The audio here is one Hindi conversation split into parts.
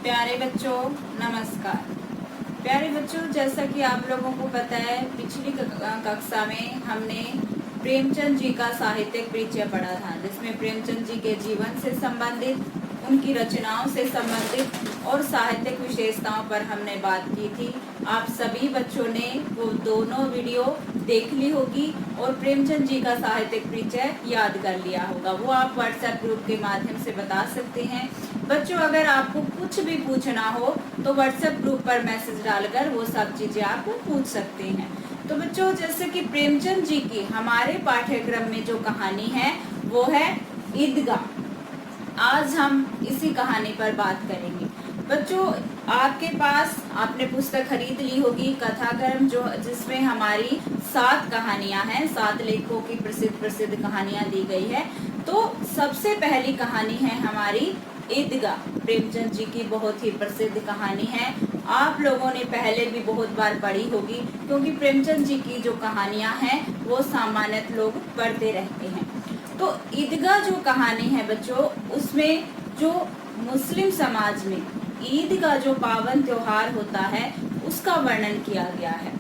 प्यारे बच्चों नमस्कार। प्यारे बच्चों, जैसा कि आप लोगों को पता है, पिछली कक्षा में हमने प्रेमचंद जी का साहित्यिक परिचय पढ़ा था, जिसमें प्रेमचंद जी के जीवन से संबंधित, उनकी रचनाओं से संबंधित और साहित्यिक विशेषताओं पर हमने बात की थी। आप सभी बच्चों ने वो दोनों वीडियो देख ली होगी और प्रेमचंद जी का साहित्यिक परिचय याद कर लिया होगा। वो आप व्हाट्सएप ग्रुप के माध्यम से बता सकते हैं। बच्चों, अगर आपको कुछ भी पूछना हो तो व्हाट्सएप ग्रुप पर मैसेज डालकर वो सब चीजें आप पूछ सकते हैं। तो बच्चों, जैसे कि प्रेमचंद जी की हमारे पाठ्यक्रम में जो कहानी है वो है ईदगाह। आज हम इसी कहानी पर बात करेंगे। बच्चों, आपके पास आपने पुस्तक खरीद ली होगी कथाक्रम, जो जिसमें हमारी 7 कहानियां हैं, 7 लेखकों की प्रसिद्ध कहानियां दी गई है। तो सबसे पहली कहानी है हमारी ईदगाह। प्रेमचंद जी की बहुत ही प्रसिद्ध कहानी है। आप लोगों ने पहले भी बहुत बार पढ़ी होगी, क्योंकि प्रेमचंद जी की जो कहानियां हैं वो सामान्यतः लोग पढ़ते रहते हैं। तो ईदगाह जो कहानी है बच्चों, उसमें जो मुस्लिम समाज में ईद का जो पावन त्योहार होता है उसका वर्णन किया गया है।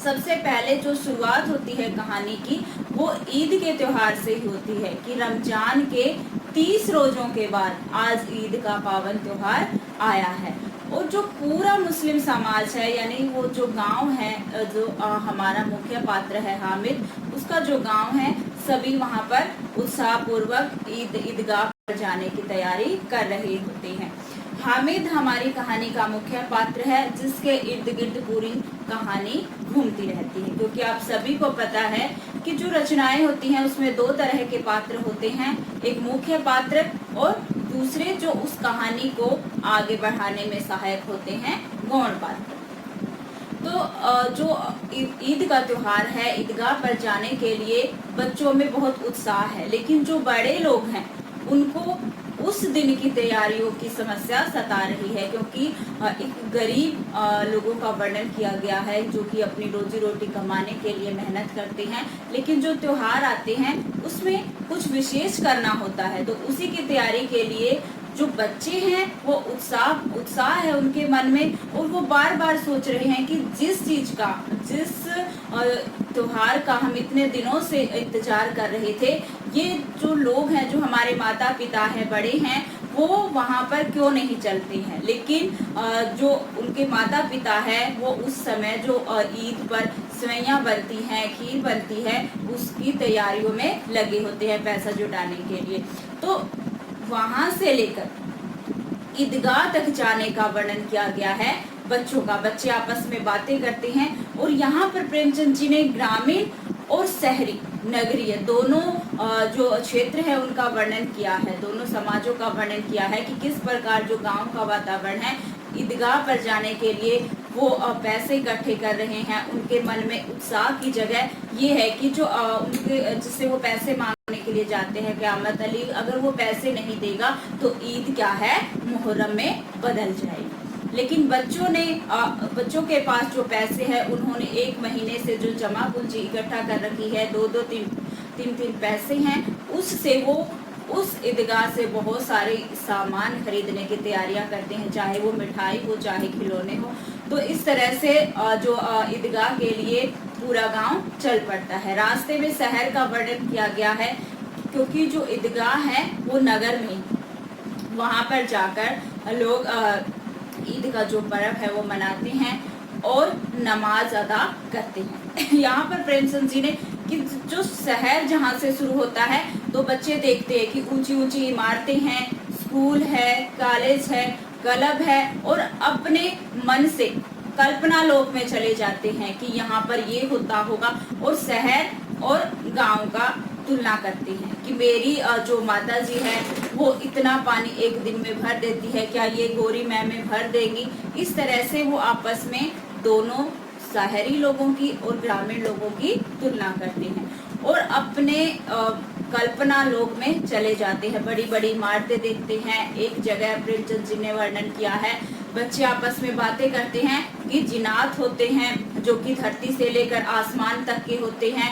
सबसे पहले जो शुरुआत होती है कहानी की वो ईद के त्योहार से ही होती है कि रमजान के 30 रोजों के बाद आज ईद का पावन त्योहार आया है। और जो पूरा मुस्लिम समाज है, यानी वो जो गांव है, जो हमारा मुख्य पात्र है हामिद, उसका जो गांव है, सभी वहां पर उत्साह पूर्वक ईदगाह पर जाने की तैयारी कर रहे होते हैं। हामिद हमारी कहानी का मुख्य पात्र है, जिसके इर्द गिर्द पूरी कहानी घूमती रहती है। क्योंकि आप सभी को पता है कि जो रचनाएं होती हैं उसमें 2 तरह के पात्र होते हैं, एक मुख्य पात्र और दूसरे जो उस कहानी को आगे बढ़ाने में सहायक होते हैं, गौण पात्र। तो जो ईद का त्योहार है, ईदगाह पर जाने के लिए बच्चों में बहुत उत्साह है, लेकिन जो बड़े लोग हैं उनको उस दिन की तैयारियों की समस्या सता रही है। क्योंकि एक गरीब लोगों का वर्णन किया गया है जो कि अपनी रोजी रोटी कमाने के लिए मेहनत करते हैं, लेकिन जो त्योहार आते हैं उसमें कुछ विशेष करना होता है। तो उसी की तैयारी के लिए जो बच्चे हैं वो उत्साह है उनके मन में, और वो बार बार सोच रहे हैं कि जिस त्योहार का हम इतने दिनों से इंतजार कर रहे थे, ये जो लोग हैं, जो हमारे माता पिता हैं, बड़े हैं, वो वहां पर क्यों नहीं चलते हैं। लेकिन जो उनके माता पिता है वो उस समय जो ईद पर सेवइयां बनती हैं, खीर बनती है, उसकी तैयारियों में लगे होते हैं पैसा जुटाने के लिए। तो वहां से लेकर ईदगाह तक जाने का वर्णन किया गया है बच्चों का। बच्चे आपस में बातें करते हैं, और यहाँ पर प्रेमचंद जी ने ग्रामीण और शहरी, नगरीय दोनों जो क्षेत्र है उनका वर्णन किया है, दोनों समाजों का वर्णन किया है कि किस प्रकार जो गांव का वातावरण है, ईदगाह पर जाने के लिए वो पैसे इकट्ठे कर रहे हैं। उनके मन में उत्साह की जगह ये है कि जो उनके जिससे वो पैसे मांगने के लिए जाते हैं, क़यामत अली अगर वो पैसे नहीं देगा तो ईद क्या है, मुहर्रम में बदल जाएगी। लेकिन बच्चों के पास जो पैसे हैं, उन्होंने 1 महीने से जो जमा पूंजी इकट्ठा कर रखी है, 2-2 3-3 पैसे हैं, उससे वो उस ईदगाह से बहुत सारे सामान खरीदने की तैयारियां करते हैं, चाहे वो मिठाई हो, चाहे खिलौने हो। तो इस तरह से जो ईदगाह के लिए पूरा गांव चल पड़ता है। रास्ते में शहर का वर्णन किया गया है, क्योंकि जो ईदगाह है वो नगर में, वहां पर जाकर लोग ईद का जो पर्व है वो मनाते हैं और नमाज अदा करते हैं। यहाँ पर प्रेमचंद जी ने कि जो शहर जहाँ से शुरू होता है, तो बच्चे देखते हैं कि ऊंची ऊंची इमारतें हैं, स्कूल है, कॉलेज है, क्लब है, और अपने मन से कल्पना लोक में चले जाते हैं कि यहाँ पर ये होता होगा, और शहर और गांव का तुलना करते हैं कि मेरी जो माता जी है वो इतना पानी एक दिन में भर देती है, क्या ये गोरी में भर देगी। इस तरह से वो आपस में दोनों शहरी लोगों की और ग्रामीण लोगों की तुलना करते हैं, और अपने कल्पना लोक में चले जाते हैं। बड़ी बड़ी इमारतें देखते हैं। एक जगह प्रेमचंद जी ने वर्णन किया है, बच्चे आपस में बातें करते हैं कि जिन्नात होते हैं जो कि धरती से लेकर आसमान तक के होते हैं,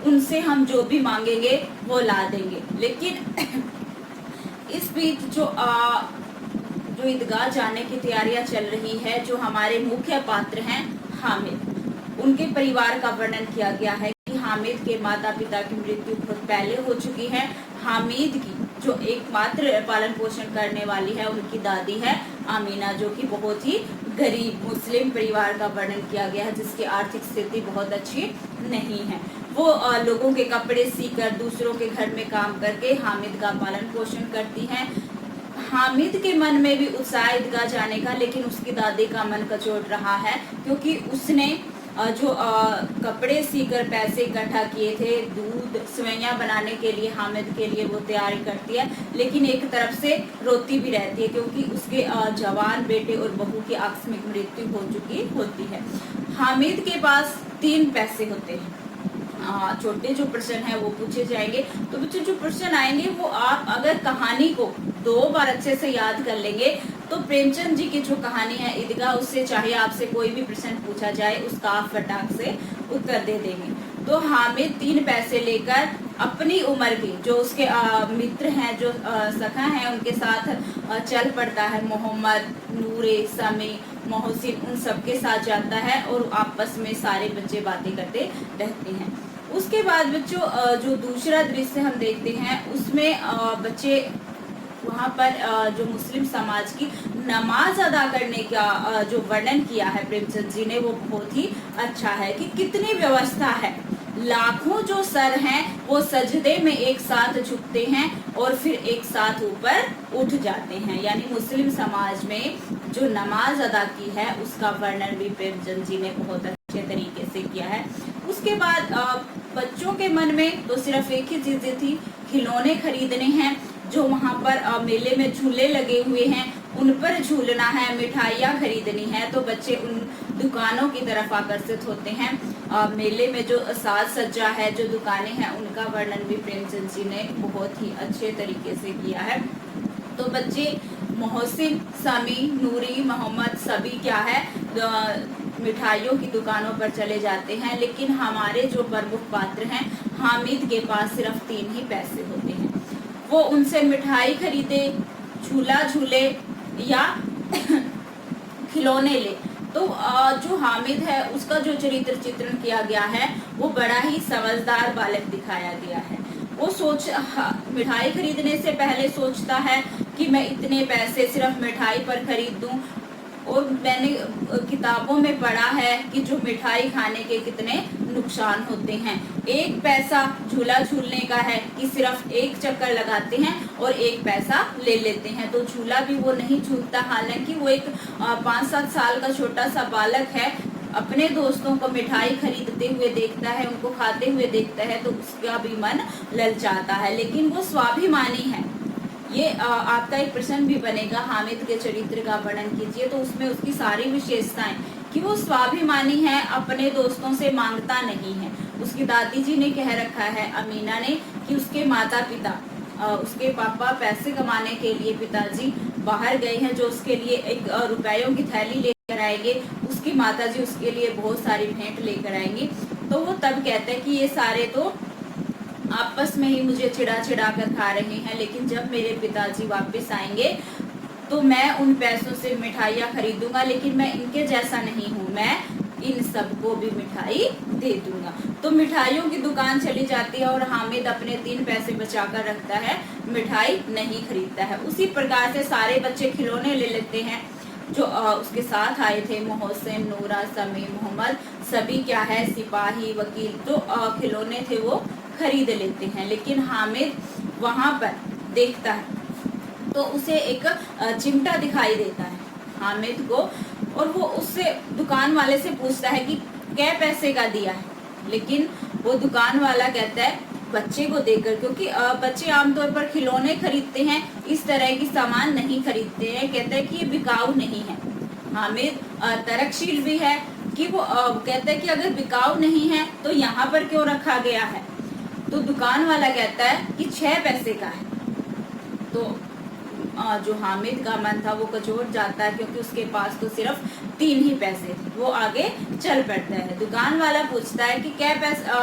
उनसे हम जो भी मांगेंगे वो ला देंगे। लेकिन इस बीच जो जो ईदगाह जाने की तैयारियां चल रही है, जो हमारे मुख्य पात्र हैं हामिद, उनके परिवार का वर्णन किया गया है कि हामिद के माता पिता की मृत्यु बहुत पहले हो चुकी है। हामिद की जो एकमात्र पालन पोषण करने वाली है उनकी दादी है अमीना, जो कि बहुत ही गरीब मुस्लिम परिवार का वर्णन किया गया है, जिसकी आर्थिक स्थिति बहुत अच्छी नहीं है। वो लोगों के कपड़े सीकर दूसरों के घर में काम करके हामिद का पालन पोषण करती हैं। हामिद के मन में भी उत्साह ईदगाह जाने का, लेकिन उसकी दादी का मन कचोट रहा है, क्योंकि उसने जो कपड़े सीकर पैसे इकट्ठा किए थे दूध सेवइयां बनाने के लिए हामिद के लिए, वो तैयारी करती है, लेकिन एक तरफ से रोती भी रहती है क्योंकि उसके जवान बेटे और बहू की आकस्मिक मृत्यु हो चुकी होती है। हामिद के पास 3 पैसे होते हैं। छोटे जो प्रश्न है वो पूछे जाएंगे। तो बच्चे जो प्रश्न आएंगे वो आप अगर कहानी को 2 बार अच्छे से याद कर लेंगे तो प्रेमचंद जी की जो कहानी है ईदगाह, उससे चाहे आपसे कोई भी प्रश्न पूछा जाए उसका आप फटाक से उत्तर दे देंगे। तो हामिद 3 पैसे लेकर अपनी उम्र के जो उसके मित्र हैं, जो सखा हैं, उनके साथ चल पड़ता है। मोहम्मद, नूरे, समी, मोहसिन, उन सबके साथ जाता है और आपस में सारे बच्चे बातें करते रहते हैं। उसके बाद बच्चों जो दूसरा दृश्य हम देखते हैं उसमें बच्चे वहाँ पर जो मुस्लिम समाज की नमाज अदा करने का जो वर्णन किया है प्रेमचंद जी ने, वो बहुत ही अच्छा है कि कितनी व्यवस्था है। लाखों जो सर हैं वो सजदे में एक साथ झुकते हैं और फिर एक साथ ऊपर उठ जाते हैं। यानी मुस्लिम समाज में जो नमाज अदा की है उसका वर्णन भी प्रेमचंद जी ने बहुत अच्छे तरीके से किया है। उसके बाद बच्चों के मन में तो सिर्फ एक ही चीजें थी, खिलौने खरीदने हैं। जो वहाँ पर मेले में झूले लगे हुए हैं उन पर झूलना है, मिठाइयाँ खरीदनी है, तो बच्चे उन दुकानों की तरफ आकर्षित होते हैं। मेले में जो साज सज्जा है, जो दुकानें हैं, उनका वर्णन भी प्रेमचंद जी ने बहुत ही अच्छे तरीके से किया है। तो बच्चे मोहसिन, समी, नूरी, मोहम्मद सभी क्या है मिठाइयों की दुकानों पर चले जाते हैं, लेकिन हमारे जो प्रमुख पात्र हैं हामिद के पास सिर्फ 3 ही पैसे होते हैं। वो उनसे मिठाई खरीदे, झूला झूले या खिलौने ले। तो जो हामिद है उसका जो चरित्र चित्रण किया गया है वो बड़ा ही समझदार बालक दिखाया गया है। वो मिठाई खरीदने से पहले सोचता है कि मैं इतने पैसे सिर्फ मिठाई पर खरीद दूं, और मैंने किताबों में पढ़ा है कि जो मिठाई खाने के कितने नुकसान होते हैं। 1 पैसा झूला झूलने का है कि सिर्फ 1 चक्कर लगाते हैं और 1 पैसा ले लेते हैं, तो झूला भी वो नहीं झूलता। हालांकि वो एक 5-7 साल का छोटा सा बालक है, अपने दोस्तों को मिठाई खरीदते हुए देखता है, उनको खाते हुए देखता है, तो उसका भी मन ललचाता है, लेकिन वो स्वाभिमानी है। ये आपका एक प्रश्न भी बनेगा, हामिद के चरित्र का वर्णन कीजिए, तो उसमें उसकी सारी विशेषताएं कि वो स्वाभिमानी है, अपने दोस्तों से मांगता नहीं है। उसकी दादी जी ने कह रखा है अमीना ने कि उसके माता पिता उसके पापा पैसे कमाने के लिए पिताजी बाहर गए हैं, जो उसके लिए 1 रुपयों की थैली लेकर आएंगे, उसकी माताजी उसके लिए बहुत सारी भेंट लेकर आएंगी। तो वो तब कहते हैं कि ये सारे तो आपस में ही मुझे चिढ़ा चिढ़ा कर खा रहे हैं, लेकिन जब मेरे पिताजी वापस आएंगे तो मैं उन पैसों से मिठाइयाँ खरीदूंगा, लेकिन मैं इनके जैसा नहीं हूँ, मैं इन सबको भी मिठाई दे दूंगा। तो मिठाइयों की दुकान चली जाती है और हामिद अपने 3 पैसे बचा कर रखता है, मिठाई नहीं खरीदता है। उसी प्रकार से सारे बच्चे खिलौने ले लेते हैं। जो उसके साथ आए थे मोहसिन, नूरा, समी, मोहम्मद सभी क्या है सिपाही, वकील, जो खिलौने थे वो खरीद लेते हैं। लेकिन हामिद वहां पर देखता है तो उसे एक चिमटा दिखाई देता है हामिद को, और वो उससे दुकान वाले से पूछता है कि क्या पैसे का दिया है, लेकिन वो दुकान वाला कहता है बच्चे को देकर, क्योंकि बच्चे आमतौर पर खिलौने खरीदते हैं, इस तरह की सामान नहीं खरीदते हैं। कहता है कि ये बिकाऊ नहीं है। हामिद तर्कशील भी है कि वो कहता है कि अगर बिकाऊ नहीं है तो यहाँ पर क्यों रखा गया है। तो दुकान वाला कहता है कि 6 पैसे का है। तो जो हामिद का मन था वो कचोट जाता है, क्योंकि उसके पास तो सिर्फ 3 ही पैसे थे। वो आगे चल पड़ता है। दुकान वाला पूछता है कि क्या पैसा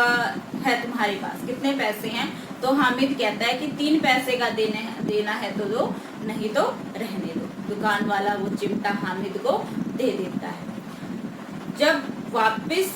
है तुम्हारे पास, कितने पैसे हैं। तो हामिद कहता है कि 3 पैसे का देना है तो दो, नहीं तो रहने दो। दुकान वाला वो चिमटा हामिद को दे देता है। जब वापस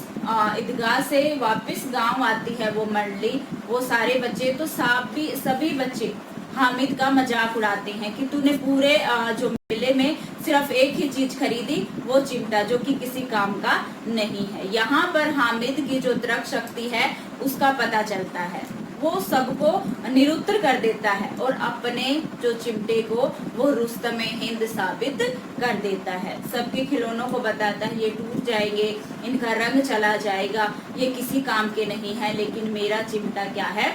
ईदगाह से वापस गांव आती है वो मंडली, वो सारे बच्चे तो सभी बच्चे हामिद का मजाक उड़ाते हैं कि तूने पूरे जो मेले में सिर्फ एक ही चीज खरीदी, वो चिमटा, जो कि किसी काम का नहीं है। यहाँ पर हामिद की जो तर्क शक्ति है उसका पता चलता है, वो सबको निरुत्तर कर देता है और अपने जो चिमटे को वो रुस्तमे हिंद साबित कर देता है। सबके खिलौनों को बताता है ये टूट जाएंगे, इनका रंग चला जाएगा, ये किसी काम के नहीं है, लेकिन मेरा चिमटा क्या है,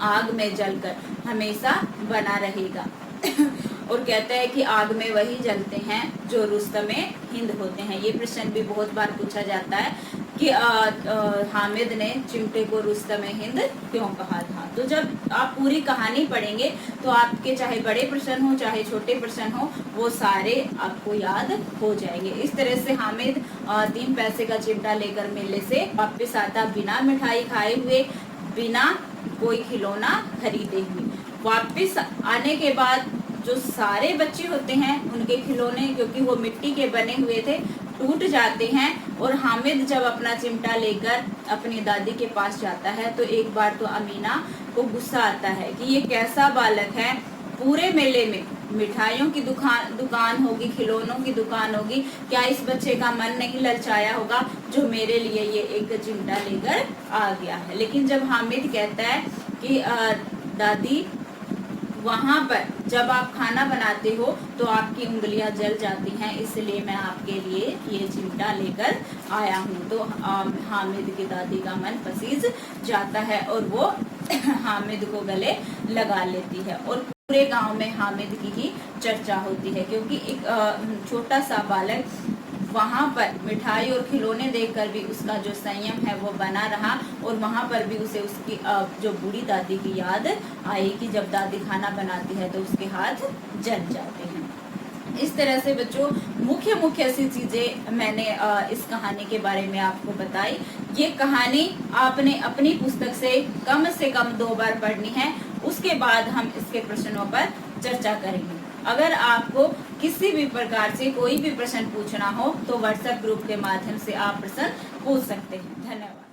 आग में जलकर हमेशा बना रहेगा। और कहता है कि आग में वही जलते हैं जो रुस्तमे हिंद होते हैं। ये प्रश्न भी बहुत बार पूछा जाता है कि हामिद ने चिमटे को रुस्तमे हिंद क्यों कहा था। तो जब आप पूरी कहानी पढ़ेंगे तो आपके चाहे बड़े प्रश्न हो चाहे छोटे प्रश्न हो, वो सारे आपको याद हो जाएंगे। इस तरह से हामिद 3 पैसे का चिमटा लेकर मेले से वापस आता, बिना मिठाई खाए हुए, बिना कोई खिलौना खरीदे हुए। वापस आने के बाद जो सारे बच्चे होते हैं उनके खिलौने, क्योंकि वो मिट्टी के बने हुए थे, टूट जाते हैं। और हामिद जब अपना चिमटा लेकर अपनी दादी के पास जाता है तो एक बार तो अमीना को गुस्सा आता है कि ये कैसा बालक है, पूरे मेले में मिठाइयों की दुकान होगी, खिलौनों की दुकान होगी, क्या इस बच्चे का मन नहीं ललचाया होगा जो मेरे लिए ये एक चिमटा लेकर आ गया है। लेकिन जब हामिद कहता है कि दादी, वहाँ पर जब आप खाना बनाते हो तो आपकी उंगलियां जल जाती हैं, इसलिए मैं आपके लिए ये चिमटा लेकर आया हूँ, तो हामिद की दादी का मन पसीज जाता है और वो हामिद को गले लगा लेती है। और पूरे गांव में हामिद की ही चर्चा होती है, क्योंकि एक छोटा सा बालक वहाँ पर मिठाई और खिलौने देखकर भी उसका जो संयम है वो बना रहा, और वहाँ पर भी उसे उसकी जो बूढ़ी दादी की याद आई कि जब दादी खाना बनाती है तो उसके हाथ जल जाते हैं। इस तरह से बच्चों मुख्य ऐसी चीजें मैंने इस कहानी के बारे में आपको बताई। ये कहानी आपने अपनी पुस्तक से कम 2 बार पढ़नी है, उसके बाद हम इसके प्रश्नों पर चर्चा करेंगे। अगर आपको किसी भी प्रकार से कोई भी प्रश्न पूछना हो तो व्हाट्सएप ग्रुप के माध्यम से आप प्रश्न पूछ सकते हैं। धन्यवाद।